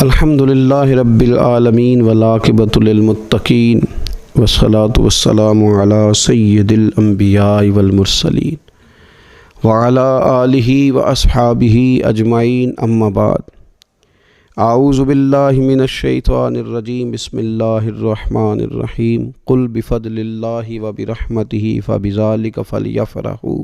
الحمدللہ رب العالمین والعاقبۃ للمتقین والصلاۃ والسلام علی سید الانبیاء والمرسلین وعلی آلہ واصحابہ اجمعین اما بعد اعوذ باللہ من الشیطان الرجیم بسم اللہ الرحمن الرحیم قل بفضل اللہ وبرحمتہ فبذلک فلیفرحوا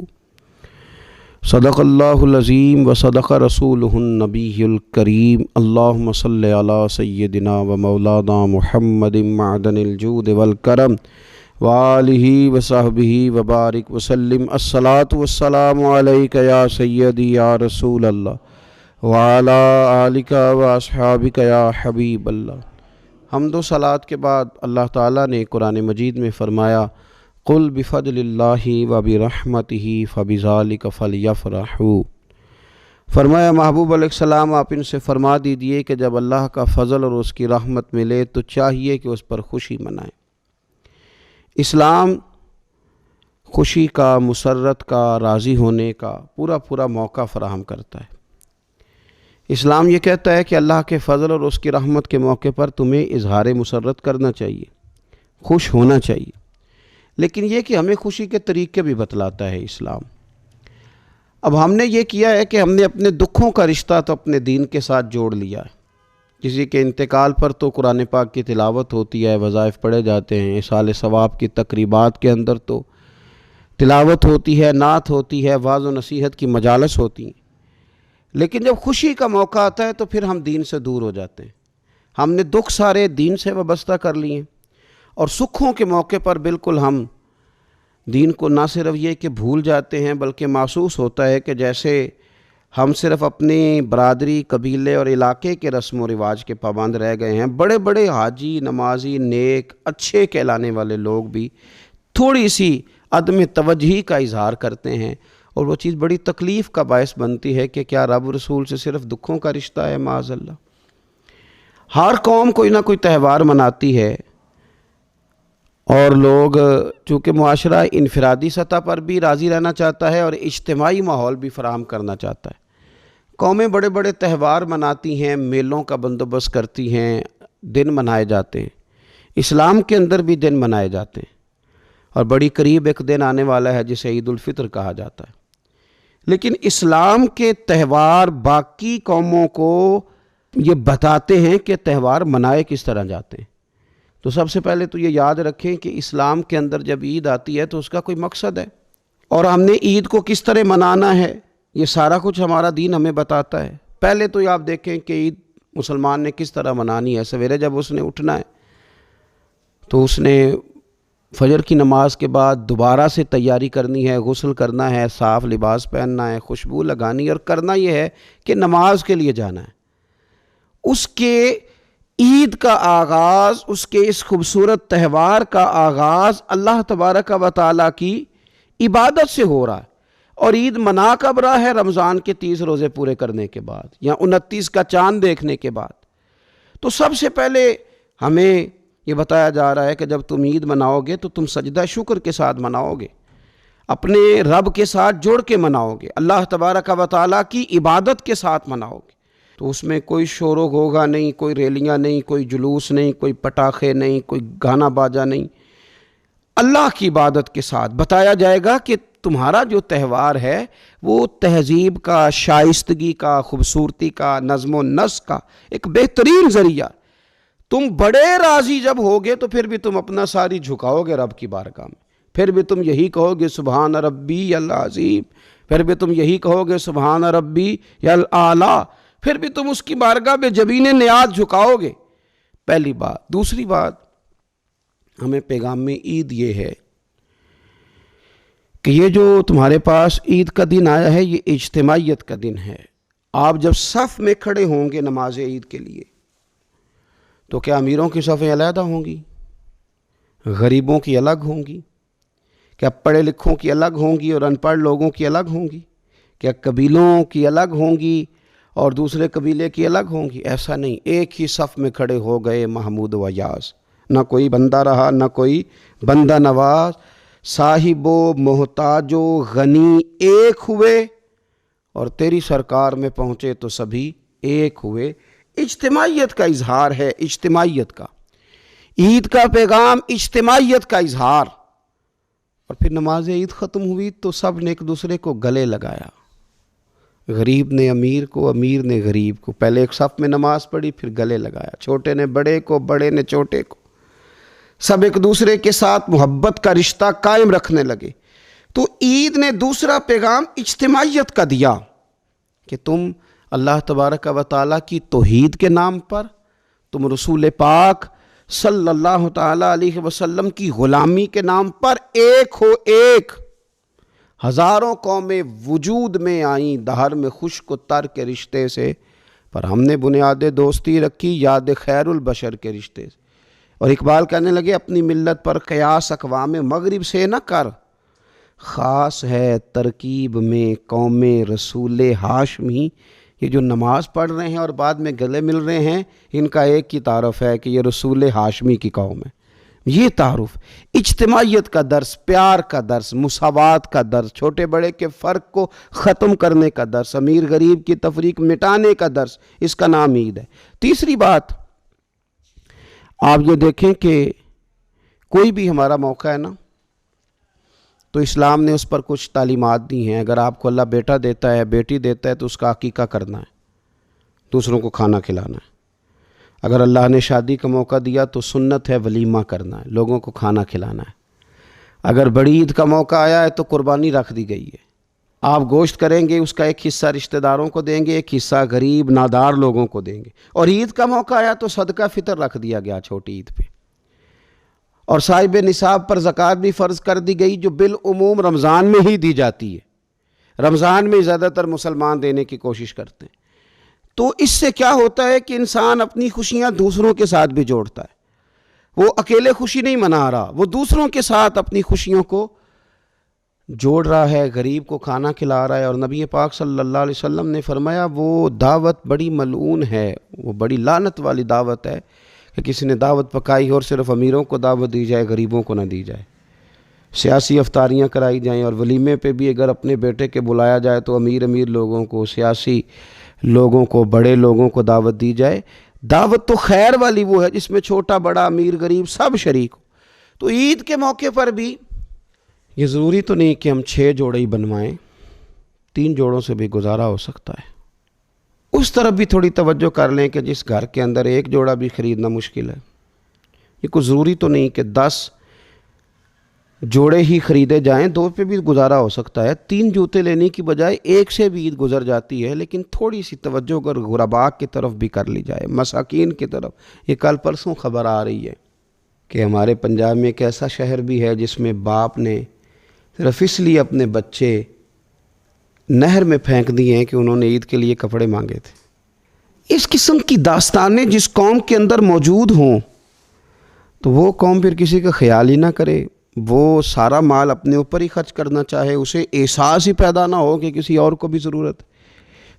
صدق اللہ العظیم و صدق رسولہ النبی الکریم اللہم صلی علی سیدنا و مولانا محمد معدن الجود والکرم وآلہ وصحبہ وبارک وسلم الصلاۃ والسلام علیک یا سیدی یا رسول اللہ وعلی آلک و اصحابک یا حبیب اللہ۔ حمد و صلوات کے بعد اللہ تعالیٰ نے قرآن مجید میں فرمایا قل بفضل اللہ وبرحمتہ فبذلک فلیفرحوا، فرمایا محبوب علیہ السلام آپ ان سے فرما دیجئے کہ جب اللہ کا فضل اور اس کی رحمت ملے تو چاہیے کہ اس پر خوشی منائیں۔ اسلام خوشی کا، مسرت کا، راضی ہونے کا پورا موقع فراہم کرتا ہے۔ اسلام یہ کہتا ہے کہ اللہ کے فضل اور اس کی رحمت کے موقع پر تمہیں اظہار مسرت کرنا چاہیے، خوش ہونا چاہیے، لیکن یہ کہ ہمیں خوشی کے طریقے بھی بتلاتا ہے اسلام۔ اب ہم نے یہ کیا ہے کہ ہم نے اپنے دکھوں کا رشتہ تو اپنے دین کے ساتھ جوڑ لیا ہے۔ کسی کے انتقال پر تو قرآن پاک کی تلاوت ہوتی ہے، وظائف پڑھے جاتے ہیں، ایصال ثواب کی تقریبات کے اندر تو تلاوت ہوتی ہے، نعت ہوتی ہے، وعظ و نصیحت کی مجالس ہوتی ہیں، لیکن جب خوشی کا موقع آتا ہے تو پھر ہم دین سے دور ہو جاتے ہیں۔ ہم نے دکھ سارے دین سے وابستہ کر لیے اور سکھوں کے موقع پر بالکل ہم دین کو نہ صرف یہ کہ بھول جاتے ہیں بلکہ محسوس ہوتا ہے کہ جیسے ہم صرف اپنی برادری، قبیلے اور علاقے کے رسم و رواج کے پابند رہ گئے ہیں۔ بڑے بڑے حاجی، نمازی، نیک، اچھے کہلانے والے لوگ بھی تھوڑی سی عدم توجہی کا اظہار کرتے ہیں، اور وہ چیز بڑی تکلیف کا باعث بنتی ہے کہ کیا رب رسول سے صرف دکھوں کا رشتہ ہے؟ معاذ اللہ۔ ہر قوم کوئی نہ کوئی تہوار مناتی ہے، اور لوگ چونکہ معاشرہ انفرادی سطح پر بھی راضی رہنا چاہتا ہے اور اجتماعی ماحول بھی فراہم کرنا چاہتا ہے، قومیں بڑے بڑے تہوار مناتی ہیں، میلوں کا بندوبست کرتی ہیں، دن منائے جاتے ہیں۔ اسلام کے اندر بھی دن منائے جاتے ہیں، اور بڑی قریب ایک دن آنے والا ہے جسے عید الفطر کہا جاتا ہے۔ لیکن اسلام کے تہوار باقی قوموں کو یہ بتاتے ہیں کہ تہوار منائے کس طرح جاتے ہیں۔ تو سب سے پہلے تو یہ یاد رکھیں کہ اسلام کے اندر جب عید آتی ہے تو اس کا کوئی مقصد ہے، اور ہم نے عید کو کس طرح منانا ہے یہ سارا کچھ ہمارا دین ہمیں بتاتا ہے۔ پہلے تو آپ دیکھیں کہ عید مسلمان نے کس طرح منانی ہے۔ سویرے جب اس نے اٹھنا ہے تو اس نے فجر کی نماز کے بعد دوبارہ سے تیاری کرنی ہے، غسل کرنا ہے، صاف لباس پہننا ہے، خوشبو لگانی ہے، اور کرنا یہ ہے کہ نماز کے لیے جانا ہے۔ اس کے عید کا آغاز، اس کے اس خوبصورت تہوار کا آغاز اللہ تبارک و تعالیٰ کی عبادت سے ہو رہا ہے، اور عید منا کب رہا ہے؟ رمضان کے 30 روزے پورے کرنے کے بعد یا 29 کا چاند دیکھنے کے بعد۔ تو سب سے پہلے ہمیں یہ بتایا جا رہا ہے کہ جب تم عید مناؤ گے تو تم سجدہ شکر کے ساتھ مناؤ گے، اپنے رب کے ساتھ جوڑ کے مناؤ گے، اللہ تبارک و تعالیٰ کی عبادت کے ساتھ مناؤ گے۔ تو اس میں کوئی شور و غوغا نہیں، کوئی ریلیاں نہیں، کوئی جلوس نہیں، کوئی پٹاخے نہیں، کوئی گانا باجا نہیں۔ اللہ کی عبادت کے ساتھ بتایا جائے گا کہ تمہارا جو تہوار ہے وہ تہذیب کا، شائستگی کا، خوبصورتی کا، نظم و نسق کا ایک بہترین ذریعہ۔ تم بڑے راضی جب ہوگے تو پھر بھی تم اپنا ساری جھکاؤ گے رب کی بارگاہ میں، پھر بھی تم یہی کہو گے سبحان ربی العظیم، پھر بھی تم یہی کہو گے سبحان ربی الاعلیٰ، پھر بھی تم اس کی بارگاہ میں جبین نیاز جھکاؤ گے۔ پہلی بات۔ دوسری بات، ہمیں پیغام میں عید یہ ہے کہ یہ جو تمہارے پاس عید کا دن آیا ہے یہ اجتماعیت کا دن ہے۔ آپ جب صف میں کھڑے ہوں گے نماز عید کے لیے تو کیا امیروں کی صفیں علیحدہ ہوں گی؟ غریبوں کی الگ ہوں گی؟ کیا پڑھے لکھوں کی الگ ہوں گی اور ان پڑھ لوگوں کی الگ ہوں گی؟ کیا قبیلوں کی الگ ہوں گی اور دوسرے قبیلے کی الگ ہوں گی؟ ایسا نہیں، ایک ہی صف میں کھڑے ہو گئے محمود و یاز، نہ کوئی بندہ رہا نہ کوئی بندہ نواز، صاحب و محتاج و غنی ایک ہوئے، اور تیری سرکار میں پہنچے تو سبھی ایک ہوئے۔ اجتماعیت کا اظہار ہے، اجتماعیت کا۔ عید کا پیغام اجتماعیت کا اظہار۔ اور پھر نماز عید ختم ہوئی تو سب نے ایک دوسرے کو گلے لگایا، غریب نے امیر کو، امیر نے غریب کو، پہلے ایک صف میں نماز پڑھی پھر گلے لگایا، چھوٹے نے بڑے کو، بڑے نے چھوٹے کو، سب ایک دوسرے کے ساتھ محبت کا رشتہ قائم رکھنے لگے۔ تو عید نے دوسرا پیغام اجتماعیت کا دیا کہ تم اللہ تبارک و تعالیٰ کی توحید کے نام پر، تم رسول پاک صلی اللہ تعالیٰ علیہ وسلم کی غلامی کے نام پر ایک ہو ایک۔ ہزاروں قومیں وجود میں آئیں دہر میں خشک و تر کے رشتے سے، پر ہم نے بنیاد دوستی رکھی یاد خیر البشر کے رشتے سے۔ اور اقبال کہنے لگے اپنی ملت پر قیاس اقوام مغرب سے نہ کر، خاص ہے ترکیب میں قوم رسول ہاشمی۔ یہ جو نماز پڑھ رہے ہیں اور بعد میں گلے مل رہے ہیں، ان کا ایک ہی تعارف ہے کہ یہ رسول ہاشمی کی قوم ہے۔ یہ تعارف اجتماعیت کا درس، پیار کا درس، مساوات کا درس، چھوٹے بڑے کے فرق کو ختم کرنے کا درس، امیر غریب کی تفریق مٹانے کا درس، اس کا نام عید ہے۔ تیسری بات آپ یہ دیکھیں کہ کوئی بھی ہمارا موقع ہے نا تو اسلام نے اس پر کچھ تعلیمات دی ہیں۔ اگر آپ کو اللہ بیٹا دیتا ہے، بیٹی دیتا ہے، تو اس کا عقیقہ کرنا ہے، دوسروں کو کھانا کھلانا ہے۔ اگر اللہ نے شادی کا موقع دیا تو سنت ہے ولیمہ کرنا ہے، لوگوں کو کھانا کھلانا ہے۔ اگر بڑی عید کا موقع آیا ہے تو قربانی رکھ دی گئی ہے، آپ گوشت کریں گے، اس کا ایک حصہ رشتہ داروں کو دیں گے، ایک حصہ غریب نادار لوگوں کو دیں گے۔ اور عید کا موقع آیا تو صدقہ فطر رکھ دیا گیا چھوٹی عید پہ۔ اور صاحب نصاب پر زکوٰۃ بھی فرض کر دی گئی، جو بالعموم رمضان میں ہی دی جاتی ہے۔ رمضان میں زیادہ تر مسلمان دینے کی کوشش کرتے ہیں۔ تو اس سے کیا ہوتا ہے کہ انسان اپنی خوشیاں دوسروں کے ساتھ بھی جوڑتا ہے۔ وہ اکیلے خوشی نہیں منا رہا، وہ دوسروں کے ساتھ اپنی خوشیوں کو جوڑ رہا ہے، غریب کو کھانا کھلا رہا ہے۔ اور نبی پاک صلی اللہ علیہ وسلم نے فرمایا وہ دعوت بڑی ملعون ہے، وہ بڑی لعنت والی دعوت ہے کہ کسی نے دعوت پکائی اور صرف امیروں کو دعوت دی جائے، غریبوں کو نہ دی جائے۔ سیاسی افطاریاں کرائی جائیں اور ولیمے پہ بھی اگر اپنے بیٹے کے بلایا جائے تو امیر لوگوں کو، سیاسی لوگوں کو، بڑے لوگوں کو دعوت دی جائے۔ دعوت تو خیر والی وہ ہے جس میں چھوٹا بڑا امیر غریب سب شریک ہو۔ تو عید کے موقع پر بھی یہ ضروری تو نہیں کہ ہم 6 جوڑے ہی بنوائیں، 3 جوڑوں سے بھی گزارا ہو سکتا ہے۔ اس طرف بھی تھوڑی توجہ کر لیں کہ جس گھر کے اندر 1 جوڑا بھی خریدنا مشکل ہے، یہ کوئی ضروری تو نہیں کہ 10 جوڑے ہی خریدے جائیں، 2 پہ بھی گزارا ہو سکتا ہے۔ 3 جوتے لینے کی بجائے 1 سے بھی عید گزر جاتی ہے، لیکن تھوڑی سی توجہ اگر غرباء کی طرف بھی کر لی جائے، مساکین کی طرف۔ یہ کل پرسوں خبر آ رہی ہے کہ ہمارے پنجاب میں ایک ایسا شہر بھی ہے جس میں باپ نے صرف اس لیے اپنے بچے نہر میں پھینک دیے ہیں کہ انہوں نے عید کے لیے کپڑے مانگے تھے۔ اس قسم کی داستانیں جس قوم کے اندر موجود ہوں تو وہ قوم پھر کسی کا خیال ہی نہ کرے، وہ سارا مال اپنے اوپر ہی خرچ کرنا چاہے، اسے احساس ہی پیدا نہ ہو کہ کسی اور کو بھی ضرورت ہے۔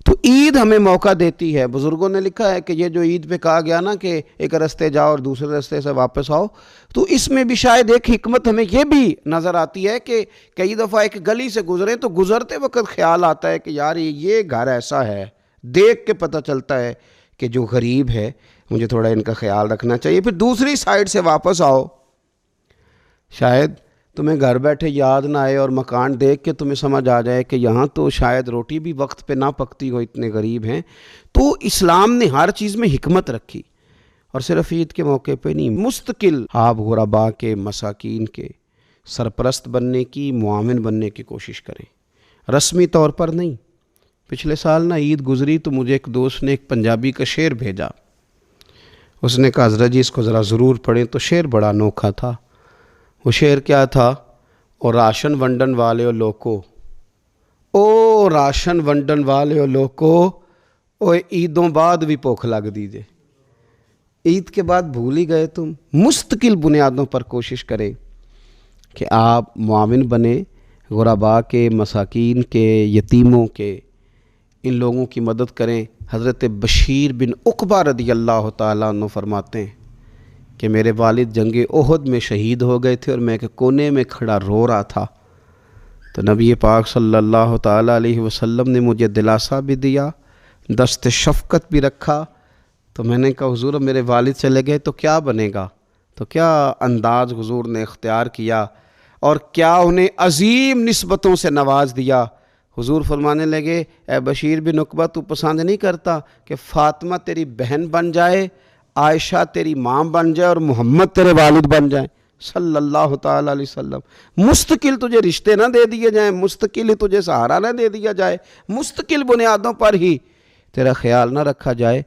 تو عید ہمیں موقع دیتی ہے۔ بزرگوں نے لکھا ہے کہ یہ جو عید پہ کہا گیا نا کہ ایک رستے جاؤ اور دوسرے رستے سے واپس آؤ، تو اس میں بھی شاید ایک حکمت ہمیں یہ بھی نظر آتی ہے کہ کئی دفعہ ایک گلی سے گزریں تو گزرتے وقت خیال آتا ہے کہ یار یہ گھر ایسا ہے، دیکھ کے پتہ چلتا ہے کہ جو غریب ہے مجھے تھوڑا ان کا خیال رکھنا چاہیے۔ پھر دوسری سائیڈ سے واپس آؤ، شاید تمہیں گھر بیٹھے یاد نہ آئے اور مکان دیکھ کے تمہیں سمجھ آ جائے کہ یہاں تو شاید روٹی بھی وقت پہ نہ پکتی ہو، اتنے غریب ہیں۔ تو اسلام نے ہر چیز میں حکمت رکھی، اور صرف عید کے موقع پہ نہیں، مستقل آپ غرباء کے، مساکین کے سرپرست بننے کی، معاون بننے کی کوشش کریں، رسمی طور پر نہیں۔ پچھلے سال نا عید گزری تو مجھے ایک دوست نے ایک پنجابی کا شعر بھیجا، اس نے کہا حضرت جی اس کو ذرا ضرور پڑھیں۔ تو شعر بڑا انوکھا تھا۔ وہ شعر کیا تھا؟ او راشن ونڈن والے لوکو، او راشن ونڈن والے لوکو، او عیدوں بعد بھی بھوک لگ دیجئے۔ عید کے بعد بھول ہی گئے تم؟ مستقل بنیادوں پر کوشش کریں کہ آپ معاون بنیں، غرباء کے، مساکین کے، یتیموں کے، ان لوگوں کی مدد کریں۔ حضرت بشیر بن عقبہ رضی اللہ تعالیٰ عنہ فرماتے ہیں کہ میرے والد جنگ احد میں شہید ہو گئے تھے اور میں ایک کونے میں کھڑا رو رہا تھا، تو نبی پاک صلی اللہ تعالیٰ علیہ وسلم نے مجھے دلاسا بھی دیا، دست شفقت بھی رکھا، تو میں نے کہا حضور میرے والد چلے گئے تو کیا بنے گا؟ تو کیا انداز حضور نے اختیار کیا اور کیا انہیں عظیم نسبتوں سے نواز دیا۔ حضور فرمانے لگے اے بشیر بن عقبہ، تو پسند نہیں کرتا کہ فاطمہ تیری بہن بن جائے، عائشہ تیری ماں بن جائے اور محمد تیرے والد بن جائیں صلی اللہ تعالیٰ علیہ وسلم؟ مستقل تجھے رشتے نہ دے دیے جائیں، مستقل ہی تجھے سہارا نہ دے دیا جائے، مستقل بنیادوں پر ہی تیرا خیال نہ رکھا جائے؟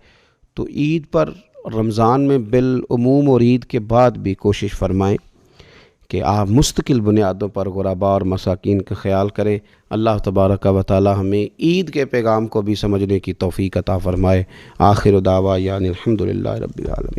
تو عید پر، رمضان میں بالعموم اور عید کے بعد بھی کوشش فرمائیں کہ آپ مستقل بنیادوں پر غرباء اور مساکین کا خیال کریں۔ اللہ تبارک و تعالی ہمیں عید کے پیغام کو بھی سمجھنے کی توفیق عطا فرمائے۔ آخر دعوانا الحمدللہ رب العالمین۔